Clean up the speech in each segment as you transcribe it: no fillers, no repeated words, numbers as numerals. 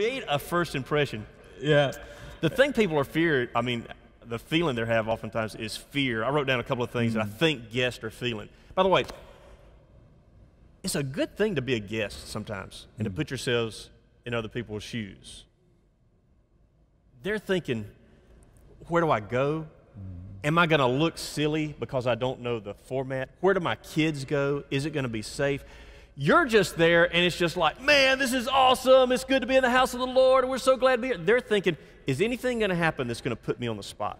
create a first impression. Yeah. The thing people are feared, I mean, the feeling they have oftentimes is fear. I wrote down a couple of things that I think guests are feeling. By the way, it's a good thing to be a guest sometimes and to put yourselves in other people's shoes. They're thinking, where do I go? Am I going to look silly because I don't know the format? Where do my kids go? Is it going to be safe? You're just there, and it's just like, man, this is awesome. It's good to be in the house of the Lord, and we're so glad to be here. They're thinking, is anything going to happen that's going to put me on the spot?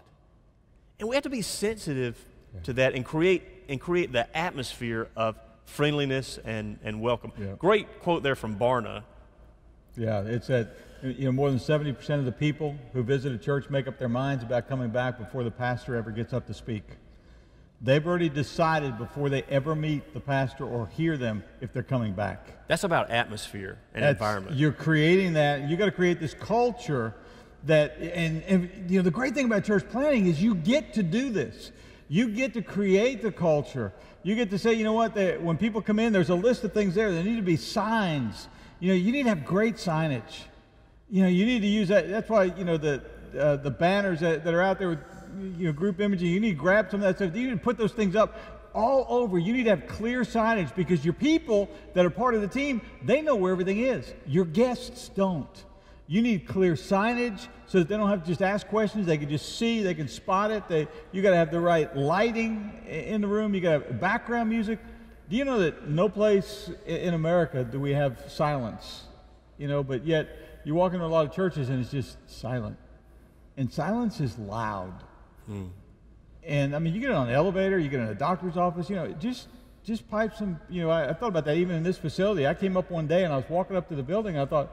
And we have to be sensitive to that and create the atmosphere of friendliness and welcome. Yeah. Great quote there from Barna. Yeah, it's that, more than 70% of the people who visit a church make up their minds about coming back before the pastor ever gets up to speak. They've already decided before they ever meet the pastor or hear them if they're coming back. That's about atmosphere and environment. You're creating that. You got to create this culture that, and the great thing about church planning is you get to do this. You get to create the culture. You get to say, you know what, when people come in, there's a list of things there. There need to be signs. You need to have great signage. You need to use that. That's why, the banners that are out there with, group imaging, you need to grab some of that stuff. You need to put those things up all over. You need to have clear signage because your people that are part of the team, they know where everything is. Your guests don't. You need clear signage so that they don't have to just ask questions. They can just see, they can spot it. You got to have the right lighting in the room. You got to have background music. Do you know that no place in America do we have silence? But yet you walk into a lot of churches and it's just silent. And silence is loud. And you get on an elevator, you get in a doctor's office, just pipe some, I thought about that even in this facility. I came up one day and I was walking up to the building and I thought,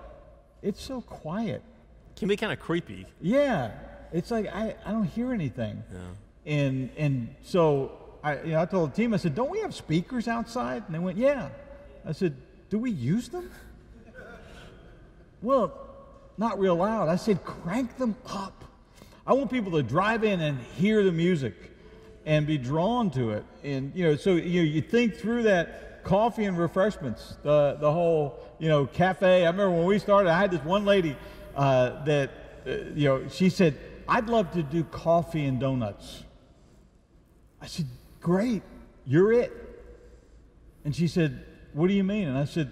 it's so quiet. Can be kind of creepy. Yeah. It's like, I don't hear anything. Yeah. And so I told the team, I said, don't we have speakers outside? And they went, yeah. I said, do we use them? Well, not real loud. I said, crank them up. I want people to drive in and hear the music and be drawn to it. And, so you think through that coffee and refreshments, the whole, cafe. I remember when we started, I had this one lady that, she said, I'd love to do coffee and donuts. I said, great, you're it. And she said, what do you mean? And I said,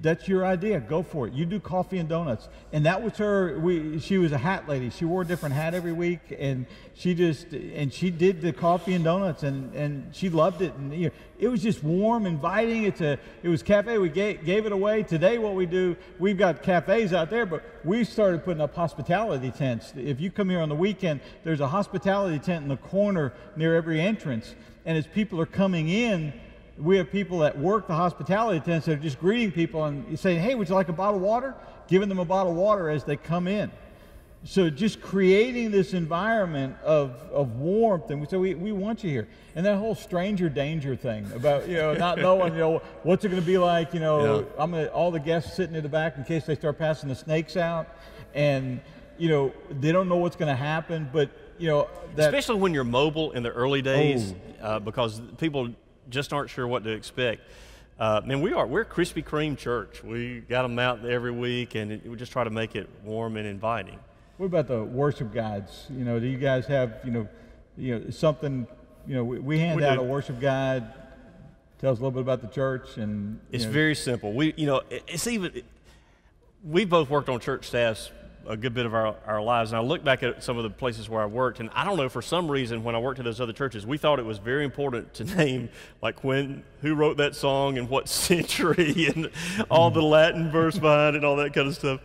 that's your idea. Go for it. You do coffee and donuts. And that was her. She was a hat lady. She wore a different hat every week, and she did the coffee and donuts, and she loved it. And it was just warm, inviting. It was cafe. We gave it away. Today, what we do, we've got cafes out there, but we started putting up hospitality tents. If you come here on the weekend, there's a hospitality tent in the corner near every entrance, and as people are coming in, we have people that work the hospitality tents that are just greeting people and saying, hey, would you like a bottle of water? Giving them a bottle of water as they come in. So just creating this environment of warmth, and we want you here. And that whole stranger danger thing about, not knowing, what's it going to be like, all the guests sitting in the back in case they start passing the snakes out. And, they don't know what's going to happen, but, especially when you're mobile in the early days, because people just aren't sure what to expect. We're a Krispy Kreme church. We got them out every week, and we just try to make it warm and inviting. What about the worship guides? Do you guys have, something, we hand out a worship guide, tells a little bit about the church, and it's very simple. We both worked on church staffs a good bit of our lives, and I look back at some of the places where I worked, and I don't know, for some reason, when I worked at those other churches, we thought it was very important to name, who wrote that song and what century, and all the Latin verse behind it and all that kind of stuff.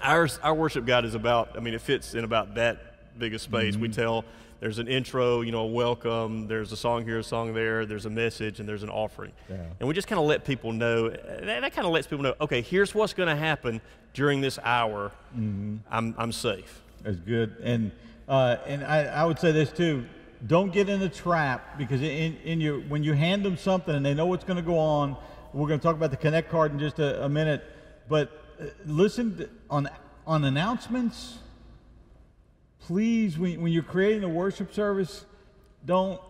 Our worship guide is it fits in about that big a space. We tell, there's an intro, a welcome, there's a song here, a song there, there's a message, and there's an offering. Yeah. And we just kind of let people know, that kind of lets people know, okay, here's what's going to happen during this hour. I'm safe. That's good. And I would say this too, don't get in the trap, because when you hand them something and they know what's going to go on, we're going to talk about the Connect card in just a minute, but listen on announcements. Please, when you're creating a worship service, don't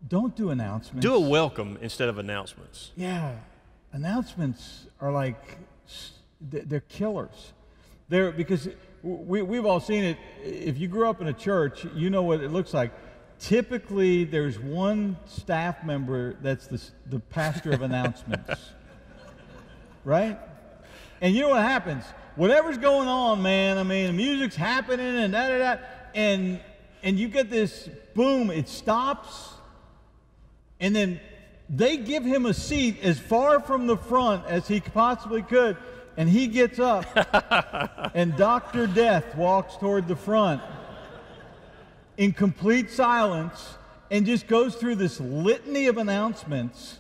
do announcements. Do a welcome instead of announcements. Yeah. Announcements are like they're killers. Because we've all seen it. If you grew up in a church, you know what it looks like. Typically, there's one staff member that's the pastor of announcements, right? And you know what happens? Whatever's going on, man, I mean, the music's happening and da-da-da, and you get this, boom, it stops, and then they give him a seat as far from the front as he possibly could, and he gets up, and Dr. Death walks toward the front in complete silence and just goes through this litany of announcements.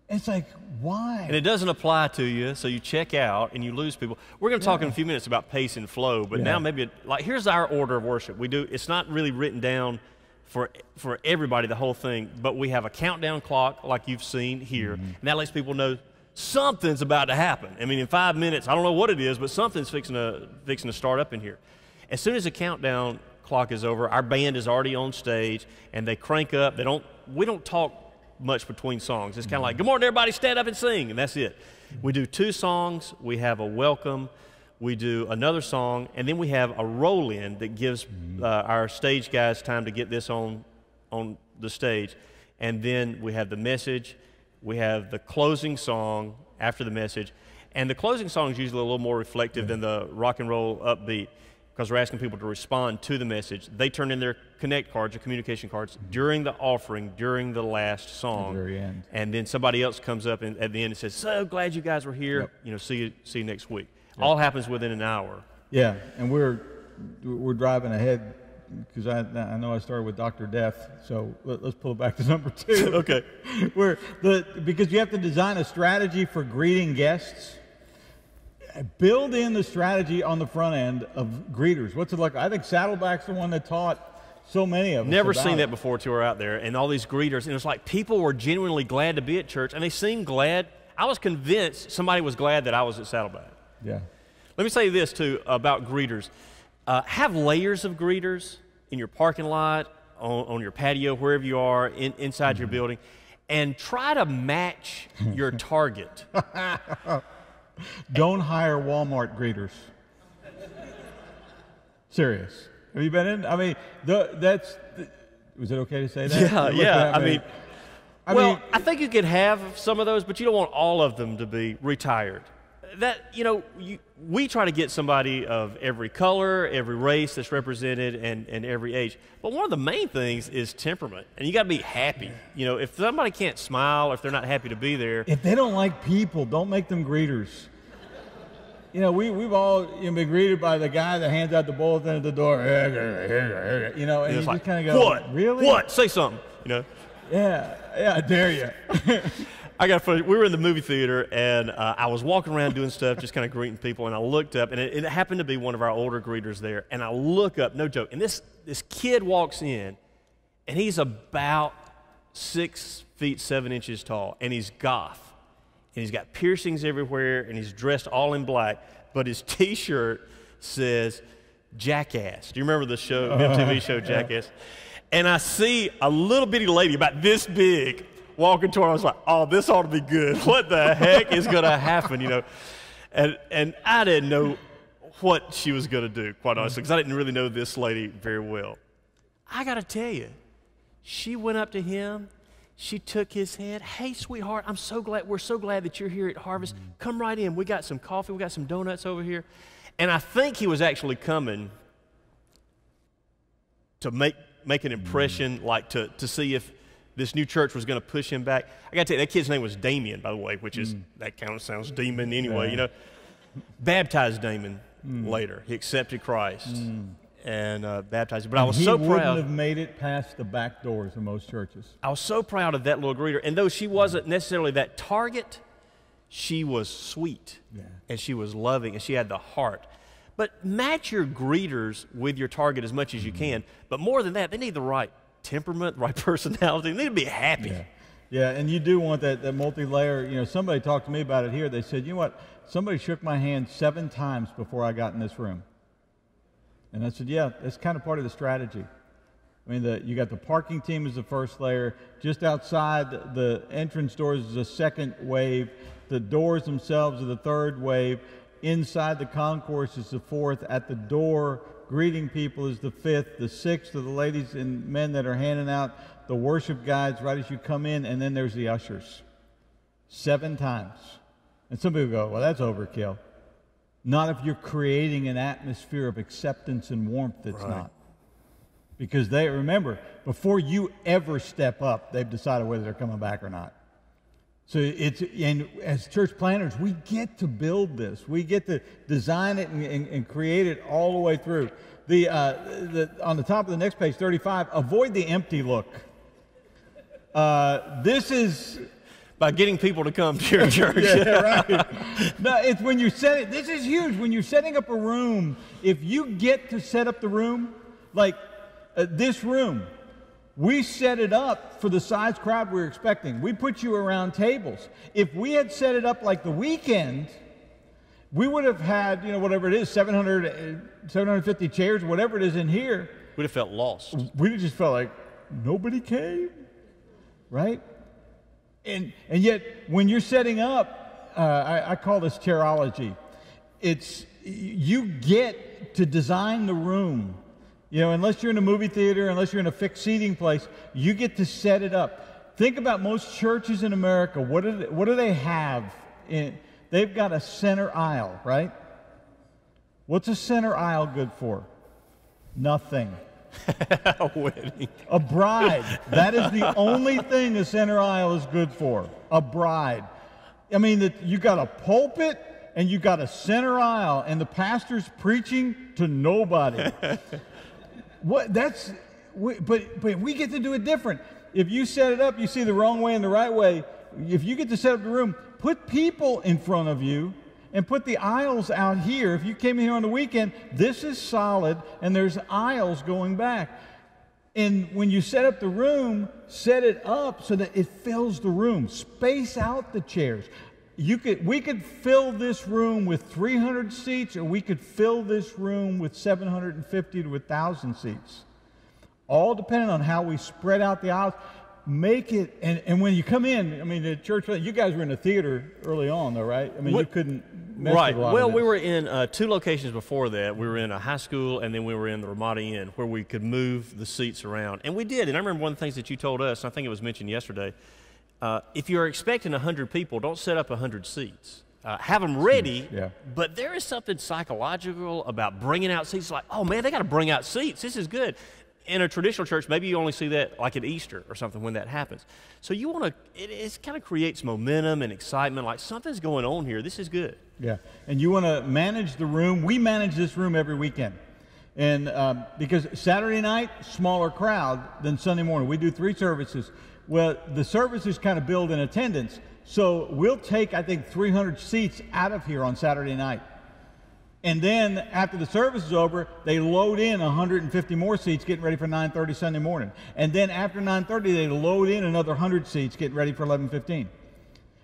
It's like, why? And it doesn't apply to you, so you check out and you lose people. We're going to talk in a few minutes about pace and flow, but now maybe, like, here's our order of worship. It's not really written down for everybody, the whole thing, but we have a countdown clock like you've seen here, and that lets people know something's about to happen. I mean, in 5 minutes, I don't know what it is, but something's fixing to start up in here. As soon as the countdown clock is over, our band is already on stage, and they crank up. We don't talk much between songs. It's kind of like, good morning, everybody, stand up and sing, and that's it. We do 2 songs. We have a welcome. We do another song, and then we have a roll-in that gives our stage guys time to get this on the stage. And then we have the message. We have the closing song after the message. And the closing song is usually a little more reflective than the rock and roll upbeat, because we're asking people to respond to the message. They turn in their connect cards or communication cards during the offering, during the last song. At the very end. And then somebody else comes up at the end and says, so glad you guys were here. Yep. You know, see you next week. Yep. All happens within an hour. Yeah, and we're driving ahead because I know I started with Dr. Death, so let's pull it back to number 2. Okay. Because you have to design a strategy for greeting guests. Build in the strategy on the front end of greeters. What's it like? I think Saddleback's the one that taught so many of us. Never seen that before till we're out there, and all these greeters, and it's like people were genuinely glad to be at church, and they seemed glad. I was convinced somebody was glad that I was at Saddleback. Yeah. Let me say this, too, about greeters. Have layers of greeters in your parking lot, on your patio, wherever you are, inside your building, and try to match your target. Don't hire Walmart greeters. Serious. Have you been in? I mean, was it okay to say that? Yeah. I mean, I think you could have some of those, but you don't want all of them to be retired. We try to get somebody of every color, every race that's represented, and every age. But one of the main things is temperament, and you got to be happy. You know, if somebody can't smile, if they're not happy to be there, if they don't like people, don't make them greeters. You know, we've all been greeted by the guy that hands out the bulletin at the door. You know, and you like, just kind of go, "What? Really? What? Say something." You know. Yeah, I dare you. We were in the movie theater, and I was walking around doing stuff, just kind of greeting people, and I looked up, and it happened to be one of our older greeters there, and I look up, no joke, and this kid walks in, and he's about 6 feet 7 inches tall, and he's goth, and he's got piercings everywhere, and he's dressed all in black, but his T-shirt says Jackass. Do you remember the show, MTV show Jackass? And I see a little bitty lady about this big walking toward. I was like, oh, this ought to be good. What the heck is going to happen, you know? And I didn't know what she was going to do, quite honestly, because I didn't really know this lady very well. I got to tell you, she went up to him. She took his hand. Hey, sweetheart, we're so glad that you're here at Harvest. Come right in. We got some coffee. We got some donuts over here. And I think he was actually coming to make an impression, like to see if this new church was going to push him back. I got to tell you, that kid's name was Damien, by the way, which is, that kind of sounds demon anyway, you know. Baptized Damon later. He accepted Christ and baptized him. But I was so proud. He wouldn't have made it past the back doors of most churches. I was so proud of that little greeter. And though she wasn't necessarily that target, she was sweet, and she was loving, and she had the heart. But match your greeters with your target as much as you can. But more than that, they need the right temperament, the right personality. They need to be happy. Yeah, and you do want that multi-layer. You know, somebody talked to me about it here. They said, you know what? Somebody shook my hand 7 times before I got in this room. And I said, yeah, that's kind of part of the strategy. I mean, you got the parking team as the first layer. Just outside the entrance doors is a second wave. The doors themselves are the third wave. Inside the concourse is the fourth. At the door, greeting people is the fifth. The sixth are the ladies and men that are handing out the worship guides right as you come in. And then there's the ushers. 7 times. And some people go, well, that's overkill. Not if you're creating an atmosphere of acceptance and warmth, it's not. Because they, remember, before you ever step up, they've decided whether they're coming back or not. So and as church planners, we get to build this. We get to design it and create it all the way through. On the top of the next page, 35, avoid the empty look. This is... By getting people to come to your church. Yeah, right. No, it's when you're setting, this is huge. When you're setting up a room, if you get to set up the room, like this room, we set it up for the size crowd we're expecting. We put you around tables. If we had set it up like the weekend, we would have had, whatever it is, 750 chairs, whatever it is in here. We'd have felt lost. We'd have just felt like nobody came, right? And yet, when you're setting up, I call this chairology. It's you get to design the room. Unless you're in a movie theater, unless you're in a fixed seating place, you get to set it up. Think about most churches in America. What do they have? They've got a center aisle, right? What's a center aisle good for? Nothing. A wedding. A bride. That is the only thing the center aisle is good for. A bride. I mean, you got a pulpit and you got a center aisle, and the pastor's preaching to nobody. But we get to do it different. If you set it up, you see the wrong way and the right way. If you get to set up the room, put people in front of you. And put the aisles out here. If you came in here on the weekend, this is solid, and there's aisles going back. And when you set up the room, set it up so that it fills the room. Space out the chairs. We could fill this room with 300 seats, or we could fill this room with 750 to 1,000 seats. All depending on how we spread out the aisles. Make it, and when you come in, I mean, the church, you guys were in the theater early on, though, right? I mean, you couldn't mess with a lot Well, of this. we were in 2 locations before that. We were in a high school, and then we were in the Ramada Inn, where we could move the seats around. And we did. And I remember one of the things that you told us, and I think it was mentioned yesterday, if you're expecting 100 people, don't set up 100 seats. Have them ready, but there is something psychological about bringing out seats. Like, oh, man, they got to bring out seats. This is good. In a traditional church, maybe you only see that like at Easter or something when that happens. So you want to, it kind of creates momentum and excitement, like something's going on here. This is good. Yeah, and you want to manage the room. We manage this room every weekend. And because Saturday night, smaller crowd than Sunday morning. We do 3 services. Well, the services kind of build in attendance. So we'll take, I think, 300 seats out of here on Saturday night. And then after the service is over, they load in 150 more seats getting ready for 9:30 Sunday morning. And then after 9:30, they load in another 100 seats getting ready for 11:15.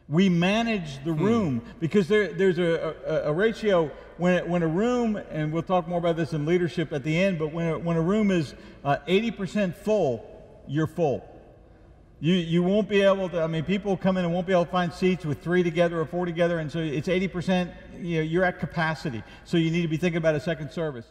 We manage the room because there's a ratio when a room, and we'll talk more about this in leadership at the end, but when a room is 80% full, you're full. You won't be able to, I mean, people come in and won't be able to find seats with 3 together or 4 together, and so it's 80%, you're at capacity. So you need to be thinking about a second service.